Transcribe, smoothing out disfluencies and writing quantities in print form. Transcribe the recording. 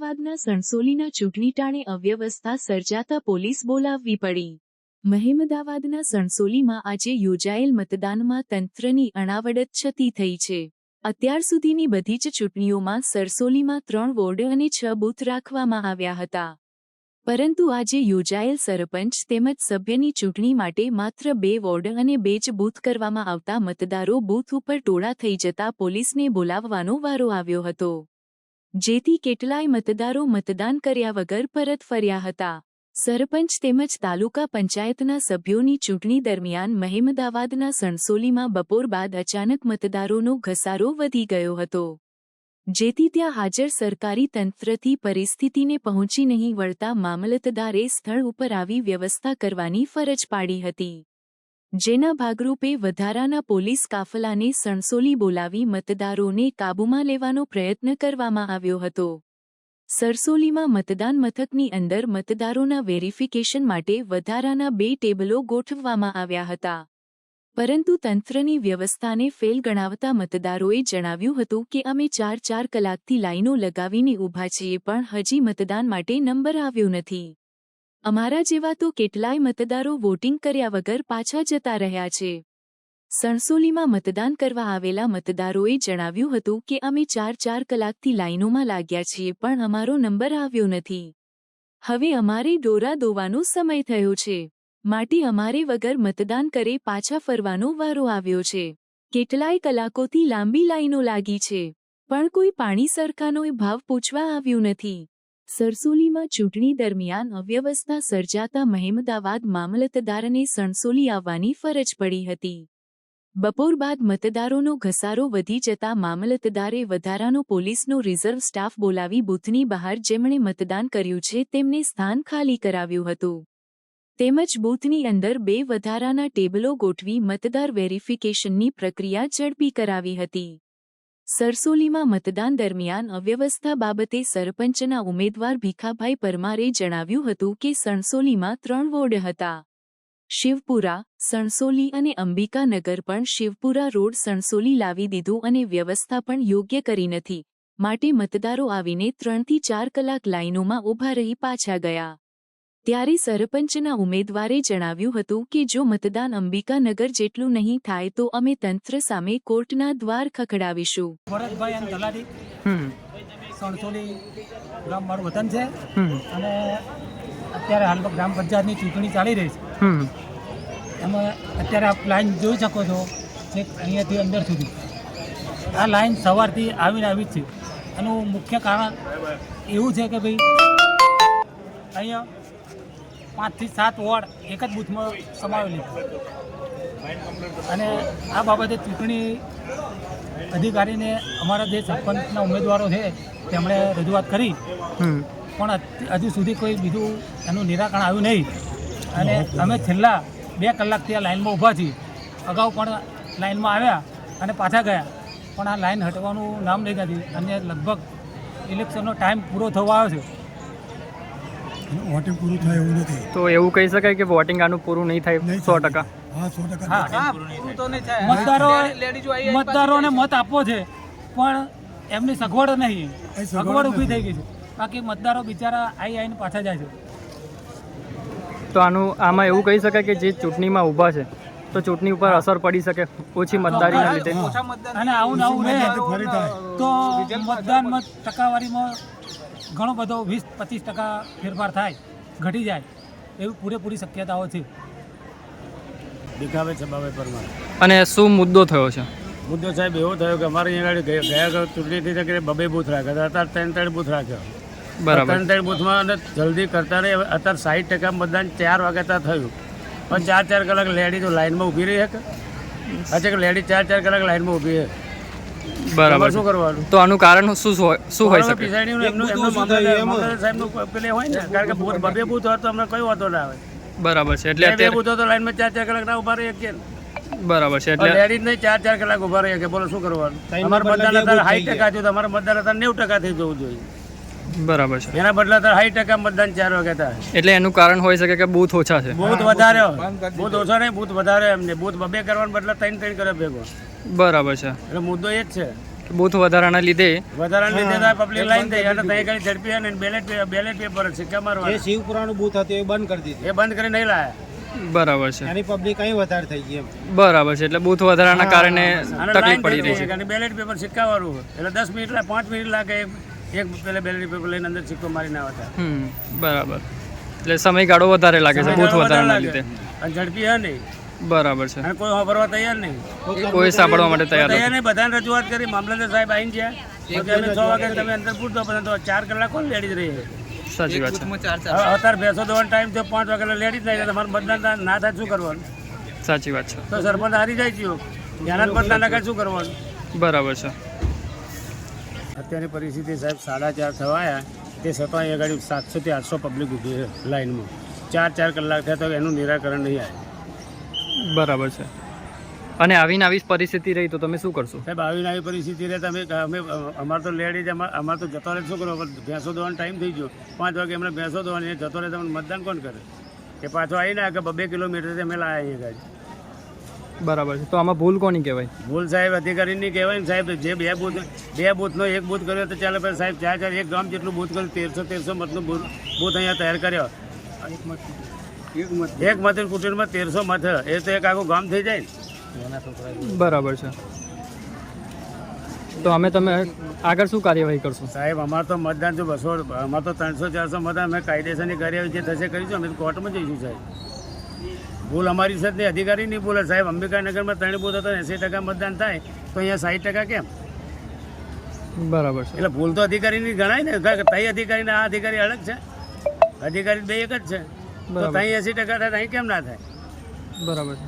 મહેમદાવાદના સણસોલીના ચૂંટણી ટાણે અવ્યવસ્થા સર્જાતા પોલીસ બોલાવવી પડી। મહેમદાવાદના સણસોલીમાં આજે યોજાયેલ મતદાનમાં તંત્રની અણાવડત છતી થઈ છે। અત્યાર સુધીની બધી જ ચૂંટણીઓમાં સણસોલીમાં 3 વોર્ડ અને 6 બૂથ રાખવામાં આવ્યા હતા, પરંતુ આજે યોજાયેલ સરપંચ તેમજ સભ્યની ચૂંટણી માટે માત્ર 2 વોર્ડ અને 2 જ બૂથ કરવામાં આવતા મતદારો બૂથ ઉપર ટોળા થઈ જતા પોલીસને બોલાવવાનો વારો આવ્યો હતો, જેથી કેટલાય મતદારો મતદાન કર્યા વગર પરત ફર્યા હતા। સરપંચ તેમજ તાલુકા પંચાયતના સભ્યોની ચૂંટણી દરમિયાન મહેમદાવાદના સણસોલીમાં બપોર બાદ અચાનક મતદારોનો ઘસારો વધી ગયો હતો, જેથી ત્યાં હાજર સરકારી તંત્રથી પરિસ્થિતિને પહોંચી નહીં વળતા મામલતદારે સ્થળ ઉપર આવી વ્યવસ્થા કરવાની ફરજ પાડી હતી, જેના ભાગરૂપે વધારાના પોલીસ કાફલાને સણસોલી બોલાવી મતદારોને કાબૂમાં લેવાનો પ્રયત્ન કરવામાં આવ્યો હતો। સણસોલીમાં મતદાન મથકની અંદર મતદારોના વેરિફિકેશન માટે વધારાના 2 ટેબલો ગોઠવવામાં આવ્યા હતા, પરંતુ તંત્રની વ્યવસ્થાને ફેલ ગણાવતા મતદારોએ જણાવ્યું હતું કે અમે 4 કલાકથી લાઈનો લગાવીને ઊભા છીએ પણ હજી મતદાન માટે નંબર આવ્યો નથી। અમારા જેવા તો કેટલાય મતદારો વોટિંગ કર્યા વગર પાછા જતા રહ્યા છે। સણસોલીમાં મતદાન કરવા આવેલા મતદારોએ જણાવ્યું હતું કે અમે 4 કલાકથી લાઈનોમાં લાગ્યા છીએ પણ અમારો નંબર આવ્યો નથી। હવે અમારે દોરા દોવાનો સમય થયો છે, માટે અમારે વગર મતદાન કરે પાછા ફરવાનો વારો આવ્યો છે। કેટલાય કલાકોથી લાંબી લાઈનો લાગી છે, પણ કોઈ પાણી સરખાનો ભાવ પૂછવા આવ્યું નથી। સણસોલીમાં ચૂંટણી દરમિયાન અવ્યવસ્થા સર્જાતા મહેમદાવાદ મામલતદારને સણસોલી આવવાની ફરજ પડી હતી। બપોર બાદ મતદારોનો ઘસારો વધી જતા મામલતદારે વધારાનો પોલીસનો રિઝર્વ સ્ટાફ બોલાવી બૂથની બહાર જેમણે મતદાન કર્યું છે તેમને સ્થાન ખાલી કરાવ્યું હતું, તેમજ બૂથની અંદર 2 વધારાના ટેબલો ગોઠવી મતદાર વેરિફિકેશનની પ્રક્રિયા ઝડપી કરાવી હતી। સણસોલીમાં મતદાન દરમિયાન અવ્યવસ્થા બાબતે સરપંચના ઉમેદવાર ભીખાભાઈ પરમારે જણાવ્યું હતું કે સણસોલીમાં 3 વોર્ડ હતા, શિવપુરા, સણસોલી અને અંબિકાનગર, પણ શિવપુરા રોડ સણસોલી લાવી દીધું અને વ્યવસ્થા પણ યોગ્ય કરી નથી, માટે મતદારો આવીને 3 થી 4 કલાક લાઈનોમાં ઊભા રહી પાછા ગયા। ત્યારે સરપંચના ઉમેદવારે જણાવ્યું હતું કે જો મતદાન અંબિકાનગર જેટલું નહીં થાય તો અમે તંત્ર સામે કોર્ટના દ્વાર ખખડાવીશું। ભરતભાઈ અને તલાટી સણસોલી ગામ મારું વતન છે અને અત્યારે હાલમાં ગ્રામ પંચાયતની ચૂંટણી ચાલી રહી છે। એમાં અત્યારે આપ લાઈન જોઈ શકો છો, છેક અહીંયાથી અંદર સુધી આ લાઈન સવારથી આવીને આવી જ છે। એનું મુખ્ય કારણ એવું છે કે ભાઈ અહીંયા 5 થી 7 વોર્ડ એક જ બૂથમાં સમાવેલી છે અને આ બાબતે ચૂંટણી અધિકારીને અમારા જે સરપંચના ઉમેદવારો છે તેમણે રજૂઆત કરી, પણ હજુ સુધી કોઈ બીજું એનું નિરાકરણ આવ્યું નહીં અને અમે છેલ્લા 2 કલાકથી આ લાઈનમાં ઊભા છીએ। અગાઉ પણ લાઈનમાં આવ્યા અને પાછા ગયા, પણ આ લાઈન હટવાનું નામ નહીં નથી અને લગભગ ઇલેક્શનનો ટાઈમ પૂરો થવા આવ્યો છે, વોટિંગ પૂરું થાય એવું નથી। તો એવું કહી શકાય કે વોટિંગ આનું પૂરું નહીં થાય 100%? હા, 100%। મતદારોને મત આપવો છે પણ એમની સગવડ નહીં, સગવડ ઊભી થઈ ગઈ છે, બાકી મતદારો બિચારા આવીને પાછા જાય છે। તો આમાં એવું કહી શકાય કે જે ચૂંટણીમાં ઊભા છે તો ચૂંટણી ઉપર અસર પડી શકે ઓછી મતદારીના લીધે, અને આવું રહે તો મતદાનમાં ટકાવારીમાં ઘણો બધો 20-25% ફેરફાર થાય, ઘટી જાય એવી પૂરેપૂરી શક્યતાઓ છે। ભીખાભાઈ છબાભાઈ પરમાર। અને શું મુદ્દો થયો છે? મુદ્દો સાહેબ એવો થયો કે અમારે અહીંયા ગયા ચૂંટણીથી કે 2 બૂથ રાખ્યા હતા, અત્યારે 3 બૂથ રાખ્યા। બરાબર। 3 બૂથમાં અને જલ્દી કરતા રહે, અત્યારે 60% મતદાન 4 વાગ્યા ત્યાં થયું, પણ 4 કલાક લેડી તો લાઈનમાં ઊભી રહી શકે? અચ્છા કે લેડી 4 કલાક લાઈનમાં ઊભી છે, બરાબર। શું કરવાનું? તો આનું કારણ શું હોઈ શકે? સાહેબનું પેલે હોય ને, કારણ કે બૂથ 2 બૂથ હોય તો અમને કઈ વાંધો ના આવે। બરાબર છે, એટલે 2 બૂથ તો લાઈનમાં 4 કલાક ના ઊભા રહી શકીએ। બરાબર છે, એટલે લેડીઝ નહીં 4 કલાક ઊભા રહી શકે, બોલો શું કરવાનું? અમારા મતદાન અત્યારે 60% થયું, અમારા મતદાન અત્યારે 90% થઈ જવું જોઈએ। બરાબર છે, એના બદલે અત્યારે 60% મતદાન 4 વાગ્યા થાય, એટલે એનું કારણ હોઈ શકે કે બૂથ ઓછા છે। બૂથ વધારે, બૂથ ઓછા નહીં, બૂથ વધારે, એમને બૂથ 2 કરવાના બદલે 3 કરે ભેગો। બરાબર છે, એટલે મુદ્દો એ જ છે। બૂથ વધારાના લીધે વધારાને લીધે તો પબ્લિક લાઈન થઈ અને ત્યાં આગળ ઝડપી અને બેલેટ પેપર સિક્કા મારવા શિવપુરાનું બૂથ હતું એ બંધ કરી દીધું એ બંધ કરી નહીં લાયા. બરાબર છે. એની પબ્લિક અહીં વધારે થઈ ગઈ એમ. બરાબર છે, એટલે બૂથ વધારાના કારણે અને તકલીફ લાઈન પડી રહી થઈ છે. અને બેલેટ પેપર સિક્કા વાળું એટલે 10 મિનિટ 5 મિનિટ લાગે એક પેલા બેલેટ પેપર લઈને અંદર સિક્કો મારીને આવતા. બરાબર, એટલે સમયગાળો વધારે લાગે છે બૂથ વધારાના લીધે. અને ઝડપી હે નહીં બરાબર છે, અને કોઈ વાપરવા તૈયાર નહીં. કોઈ સાંભળવા માટે તૈયાર તૈયાર નથી. નહીં. બધાને રજૂઆત કરી મામલતદાર સાહેબ આવીને ગયા પછી અમે 6 વાગે તમે અંદર પૂછતો પણ તો 4 કલાક કોણ લેડીઝ રહી છે. સાચી વાત છે. હવે અત્યારે ભેંસો દોવાનો ટાઈમ થયો 5 વાગે લેડીઝ નહીં તમારે મતદાન ના થાય શું કરવાનું? સાચી વાત છે. તો સરપંચ હારી જાય છે ત્યાંના જ મતદાન ના કરે શું કરવાનું? બરાબર છે. અત્યારની પરિસ્થિતિ સાહેબ 4:30 થવાયા તે છતાં એ ગાડી 700 થી 800 પબ્લિક ઊભી છે લાઈનમાં. 4 કલાક થયા તો એનું નિરાકરણ નહીં આવે. બરાબર છે. અને આવીને આવી પરિસ્થિતિ રહી તો તમે શું કરશો? સાહેબ આવીને આવી પરિસ્થિતિ રહે તમે અમે અમારે તો લેડીઝ અમારે તો જતો રહે શું કરો? ભેંસો દોવાનો ટાઈમ થઈ ગયો 5 વાગે એમને ભેંસો દોવાની જતો રહે તમને મતદાન કોણ કરે? એ પાછો આવીને કે 2 કિલોમીટરથી અમે લાયા અહીંયા ગાડી. બરાબર છે, તો આમાં ભૂલ કોની કહેવાય? ભૂલ સાહેબ અધિકારીની કહેવાય ને સાહેબ. જે બે બૂથનો એક બૂથ કર્યો તો ચાલે પણ સાહેબ 4 એક ગામ જેટલું બૂથ કર્યું 1300 મતનું બૂથ અહીંયા તૈયાર કર્યો. એક મત કુટીરમાં 1300 મત એ તો એક આખું ગામ થઈ જાય ને. બરાબર છે, તો તમે આગળ શું કાર્યવાહી કરશો? સાહેબ અમારે તો મતદાન જો 200 અમારે તો 300-400 મતદાન અમે કાયદેસરની કાર્યવાહી જે થશે કરીશું. અમે કોર્ટમાં જઈશું સાહેબ. ભૂલ અમારી સાથે નહીં, અધિકારીની ભૂલ છે સાહેબ. અંબિકાનગરમાં 3 બૂથ હતા 80% મતદાન થાય તો અહીંયા 60% કેમ? બરાબર છે, એટલે ભૂલ તો અધિકારીની ગણાય ને. તઈ અધિકારી ને આ અધિકારી અલગ છે. અધિકારી બે એક જ છે. તો બરાબર. ત્યાં 80% થાય અહીં કેમ ના થાય? બરાબર છે.